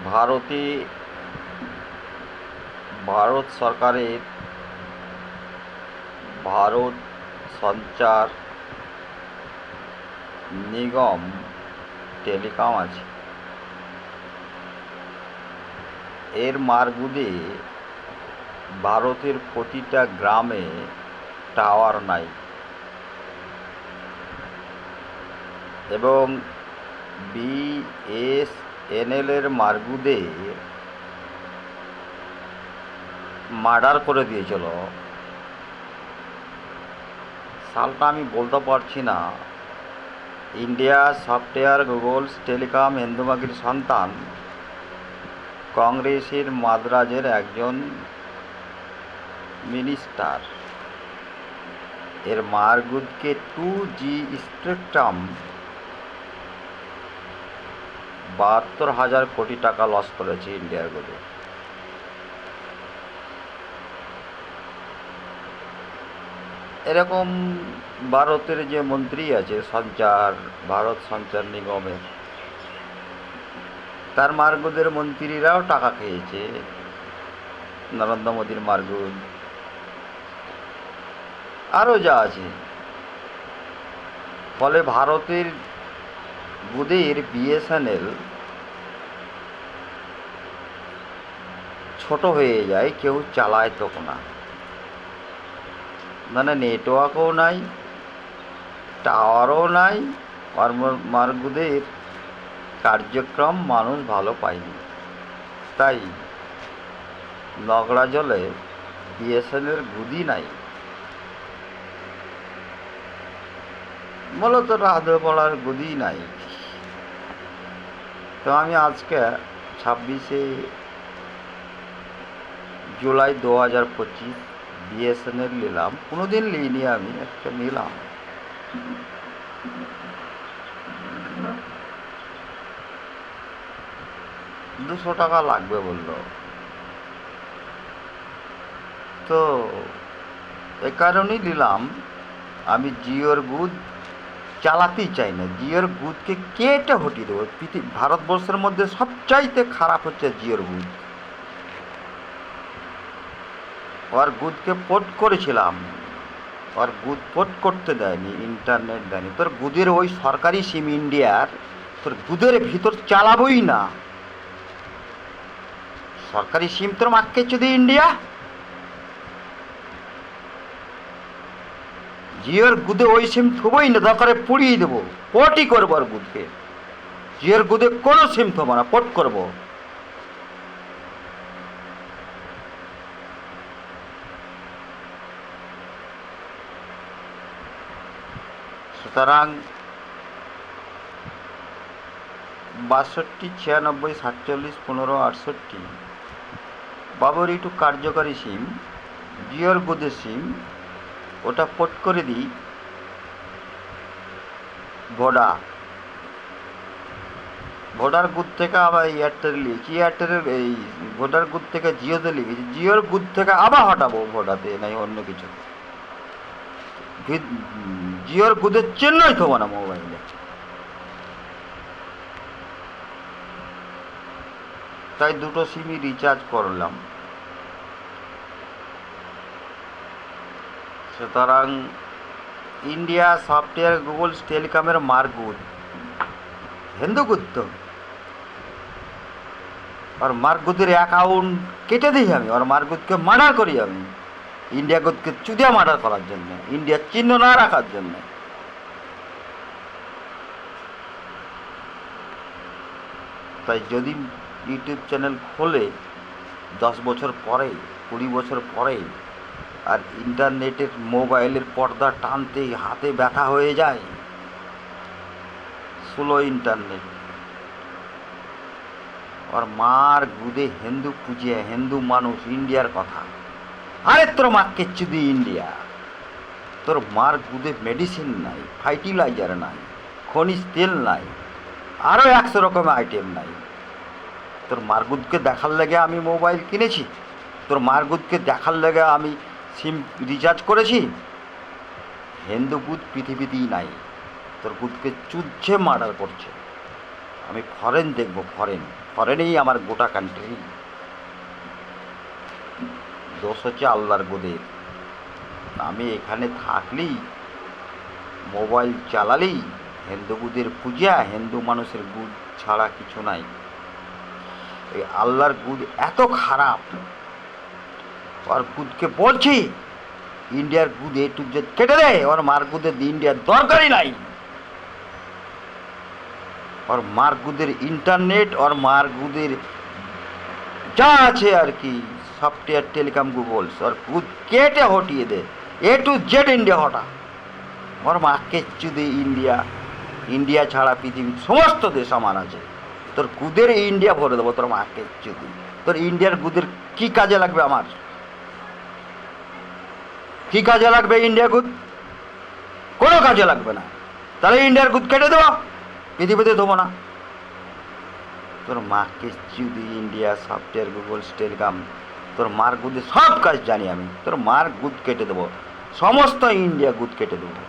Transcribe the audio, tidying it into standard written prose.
ভারতে ভারত সরকারের ভারত সঞ্চার নিগম টেলিকম আছে। এর মারগুদে ভারতের প্রতিটা গ্রামে টাওয়ার নাই এবং বিএসএনএল এর মারগুদে মার্ডার করে দিয়েছিল। সালটা আমি বলতে পারছি না। ইন্ডিয়া সফটওয়্যার গুগলস টেলিকম হিন্দুমাগির সন্তান কংগ্রেসের মাদ্রাজের একজন মিনিস্টার এর মারগুদকে 2G স্পেকট্রাম 72,000 কোটি টাকা লস করেছে ইন্ডিয়ার গুলো। এরকম ভারতের যে মন্ত্রী আছে ভারত সঞ্চার নিগমের, তার মারগুদের মন্ত্রীরাও টাকা খেয়েছে। নরেন্দ্র মোদীর মারগুদ আরও যা আছে। ফলে ভারতের গুদের বিএসএনএল ছোট হয়ে যায়, কেউ চালায় তো না, মানে নেটওয়ার্কও নাই, টাওয়ারও নাই, আর মারগুদের কার্যক্রম মানুষ ভালো পায়নি। তাই নগড়া জলে বিএসএনএল গুদি নাই, মূলত রাধপাড়ার গুদি নাই। তো আমি আজকে 26শে জুলাই 2025 বিএসএনএল নিলাম। কোনোদিন নিইনি, আমি একটা নিলাম। $200 লাগবে বলল। তো এ কারণেই নিলাম, আমি জিওর গুদ চালাতেই চাই না। জিওর গুদকে কেটে হটিয়ে দেবো। ভারতবর্ষের মধ্যে সবচাইতে খারাপ হচ্ছে জিওর গুদ। ওর গুদকে পোর্ট করেছিলাম, ওর গুদ পোর্ট করতে দেয়নি, ইন্টারনেট দেয়নি। তোর গুদের ওই সরকারি সিম ইন্ডিয়ার, তোর গুদের ভিতর চালাবই না। সরকারি সিম তোর মাকে যদি ইন্ডিয়া, জিওর গুদে ওই সিম থবই না, দরকারে পুড়িয়ে দেবো, পোর্টই করবো। আর গুদকে জিওর গুদে কোনো সিম থবো না, পোর্ট করবো। সুতরাং 62, 96, 47, 15, 68 বাবুর একটু কার্যকারী সিম, জিওর গুদের সিম, ওটা পোর্ট করে দিই ভোডার গুদ থেকে আবার এয়ারটেল লিখেছি, এয়ারটেলের এই ভোডার গুদ থেকে জিওতে লিখেছি, জিওর গুদ থেকে আবার হটাবো ভোডাতে, নাই অন্য কিছু। জিওর গুদের চিহ্নই থবো না মোবাইলে। তাই দুটো সিমই রিচার্জ করলাম। সুতরাং ইন্ডিয়া সফটওয়্যার গুগলস টেলিকমের মারগুদ হিন্দুগুদ তো, আর মারগুদের অ্যাকাউন্ট কেটে দিই আমি, আর মারগুদকে মার্ডার করি আমি, ইন্ডিয়া গুদকে চুদিয়া মার্ডার করার জন্য, ইন্ডিয়ার চিহ্ন না রাখার জন্য। তাই যদি ইউটিউব চ্যানেল খোলে 10 বছর পরে, 20 বছর পরে, আর ইন্টারনেটের মোবাইলের পর্দা টানতেই হাতে ব্যথা হয়ে যায়, স্লো ইন্টারনেট, আর মার গুদে হিন্দু পুজিয়ে হিন্দু মানুষ ইন্ডিয়ার কথা। আরে তোর মাকে চুদি ইন্ডিয়া, তোর মার গুদে মেডিসিন নাই, ফার্টিলাইজার নাই, খনিজ তেল নাই, আরও 100 রকমের আইটেম নাই। তোর মারগুদকে দেখার লেগে আমি মোবাইল কিনেছি, তোর মারগুদকে দেখার লেগে আমি সিম রিচার্জ করেছি। হিন্দু গুদ পৃথিবীতেই নাই, তোর গুদকে চুচ্ছে মার্ডার করছে। আমি ফরেন দেখব, ফরেনেই আমার গোটা কান্ট্রি। দোষ হচ্ছে আল্লাহর গুদের। আমি এখানে থাকলেই, মোবাইল চালালেই হিন্দু গুদের পূজা, হিন্দু মানুষের গুদ ছাড়া কিছু নাই। এই আল্লাহর গুদ এত খারাপ, ওর গুদকে বলছি ইন্ডিয়ার গুদ এ টু জেড কেটে দে, ওর মার গুদের ইন্ডিয়ার দরকারই নাই। ওর মার গুদের ইন্টারনেট, ওর মার গুদের যা আছে আর কি সফটওয়্যার, টেলিকম, গুগলস, ওর গুদ কেটে হটিয়ে দে, এ টু জেড ইন্ডিয়া হটা। ওর মাকে চুদি ইন্ডিয়া ছাড়া পৃথিবীর সমস্ত দেশ আমার আছে, তোর গুদের ইন্ডিয়া ভরে দেবো। তোর মাকে চুদি, তোর ইন্ডিয়ার গুদের কি কাজে লাগবে? আমার কি কাজে লাগবে ইন্ডিয়া গুদ? কোনো কাজে লাগবে না। তাহলে ইন্ডিয়ার গুদ কেটে দেবো, পৃথিবীতে দেবো না। তোর মাকে চুদি ইন্ডিয়া, সফটওয়্যার, গুগল, টেলিগ্রাম, তোর মার গুদে সব কাজ জানি আমি। তোর মার গুদ কেটে দেবো, সমস্ত ইন্ডিয়া গুদ কেটে দেবো।